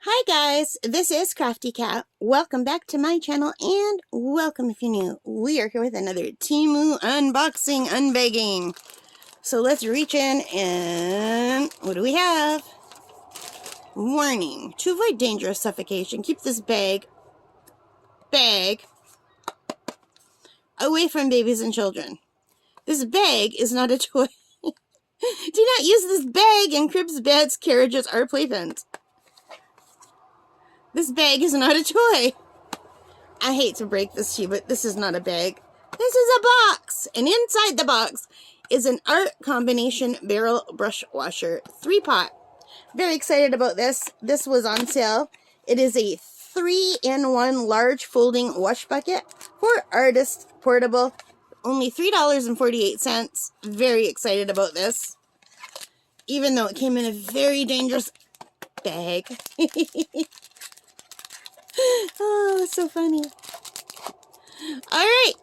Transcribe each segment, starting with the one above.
Hi guys, this is Crafty Cat. Welcome back to my channel and welcome if you're new. We are here with another Temu unboxing, unbagging. So let's reach in and what do we have? Warning, to avoid dangerous suffocation, keep this bag away from babies and children. This bag is not a toy. Do not use this bag in cribs, beds, carriages, or playpens. This bag is not a toy. I hate to break this to you, but this is not a bag. This is a box. And inside the box is an art combination barrel brush washer 3-pot. Very excited about this. This was on sale. It is a 3-in-1 large folding wash bucket for artist portable. Only $3.48. Very excited about this. Even though it came in a very dangerous bag. Oh, it's so funny. Alright.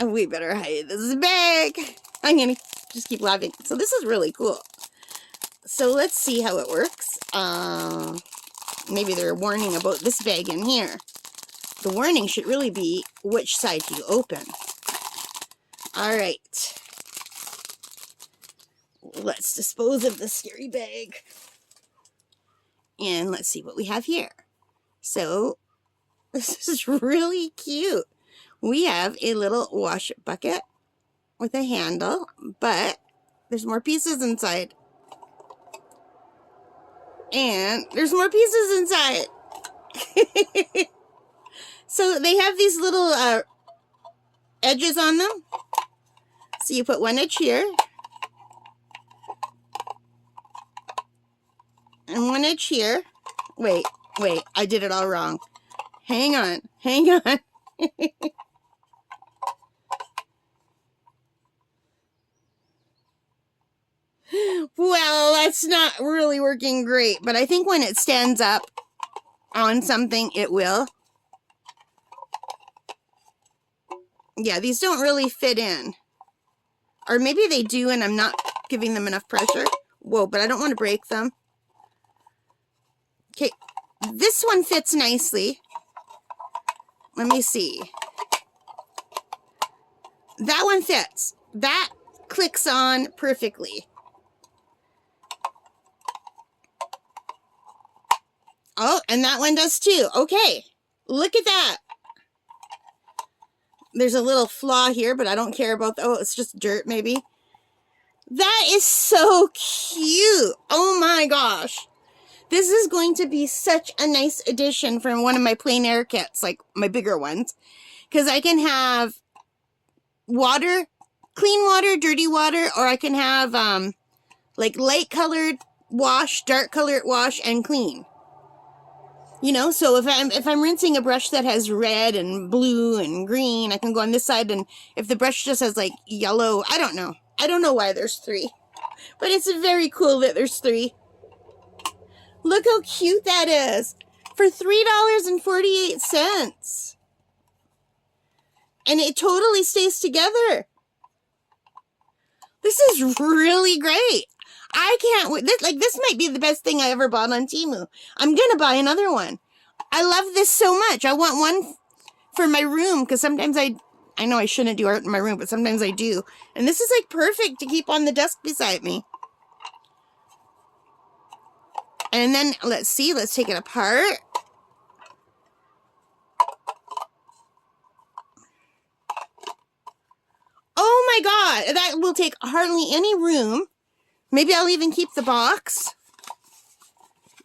We better hide this bag. I'm gonna just keep laughing. So this is really cool. So let's see how it works. Maybe they're warning about this bag in here. The warning should really be which side you open. Alright. Let's dispose of the scary bag. And let's see what we have here. So, this is really cute. We have a little wash bucket with a handle, but there's more pieces inside. And there's more pieces inside. So, they have these little edges on them. So, you put one edge here. And one edge here. Wait, I did it all wrong. Hang on. Well, that's not really working great, but I think when it stands up on something, it will. Yeah, these don't really fit in. Or maybe they do and I'm not giving them enough pressure. Whoa, but I don't want to break them. Okay, this one fits nicely. Let me see. That one fits. That clicks on perfectly. Oh, and that one does too. Okay, look at that. There's a little flaw here, but I don't care about that. Oh, it's just dirt maybe. That is so cute. Oh my gosh. This is going to be such a nice addition from one of my plein air kits, like my bigger ones. Because I can have water, clean water, dirty water, or I can have like light colored wash, dark colored wash, and clean. You know, so if I'm rinsing a brush that has red and blue and green, I can go on this side, and if the brush just has like yellow, I don't know. I don't know why there's 3. But it's very cool that there's 3. Look how cute that is. For $3.48. And it totally stays together. This is really great. I can't wait. This might be the best thing I ever bought on Temu. I'm going to buy another one. I love this so much. I want one for my room because sometimes I know I shouldn't do art in my room, but sometimes I do. And this is like perfect to keep on the desk beside me. And then, let's see, let's take it apart. Oh my God, that will take hardly any room. Maybe I'll even keep the box.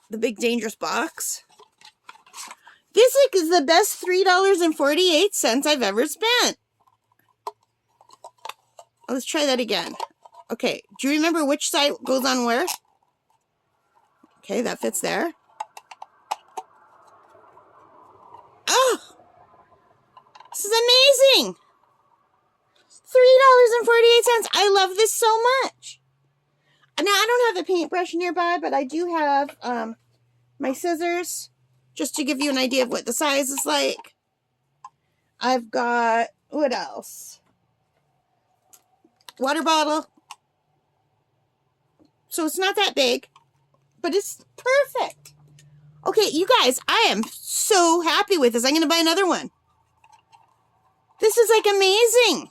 The big dangerous box. This is the best $3.48 I've ever spent. Let's try that again. Okay, do you remember which side goes on where? Okay, that fits there. Oh! This is amazing! $3.48. I love this so much. Now, I don't have a paintbrush nearby, but I do have my scissors, just to give you an idea of what the size is like. I've got, what else? Water bottle. So it's not that big. But it's perfect. Okay, you guys, I am so happy with this. I'm going to buy another one. This is like amazing.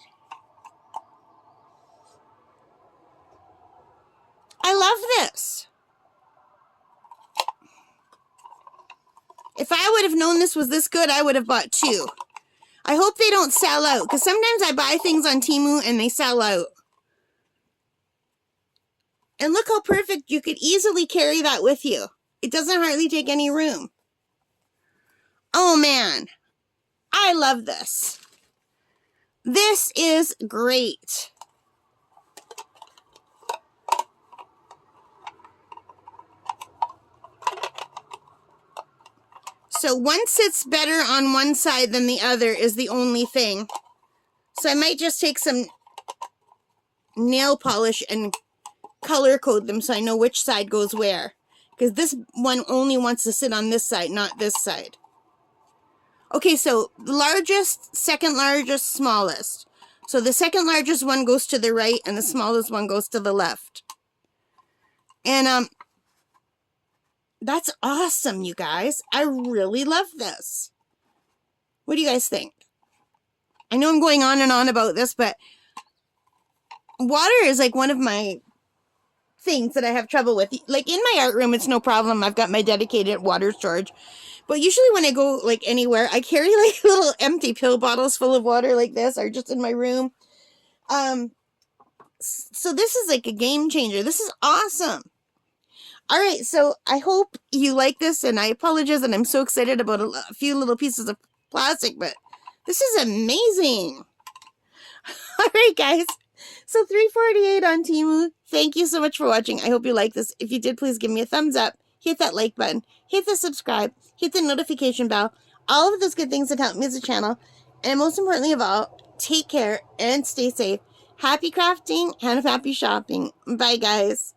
I love this. If I would have known this was this good, I would have bought 2. I hope they don't sell out, because sometimes I buy things on Temu and they sell out. And look how perfect. You could easily carry that with you. It doesn't hardly take any room. Oh man, I love this. This is great. So one sits better on one side than the other is the only thing. So I might just take some nail polish and color code them so I know which side goes where. Because this one only wants to sit on this side, not this side. Okay, so the largest, second largest, smallest. So the second largest one goes to the right and the smallest one goes to the left. And that's awesome, you guys. I really love this. What do you guys think? I know I'm going on and on about this, but water is like one of my things that I have trouble with. Like in my art room, it's no problem. I've got my dedicated water storage. But usually when I go like anywhere, I carry like little empty pill bottles full of water like this, or just in my room. So this is like a game changer. This is awesome. All right, so I hope you like this, and I apologize, and I'm so excited about a few little pieces of plastic, but this is amazing. All right, guys. So $3.48 on Temu. Thank you so much for watching. I hope you like this. If you did, please give me a thumbs up. Hit that like button. Hit the subscribe. Hit the notification bell. All of those good things that help me as a channel. And most importantly of all, take care and stay safe. Happy crafting and happy shopping. Bye, guys.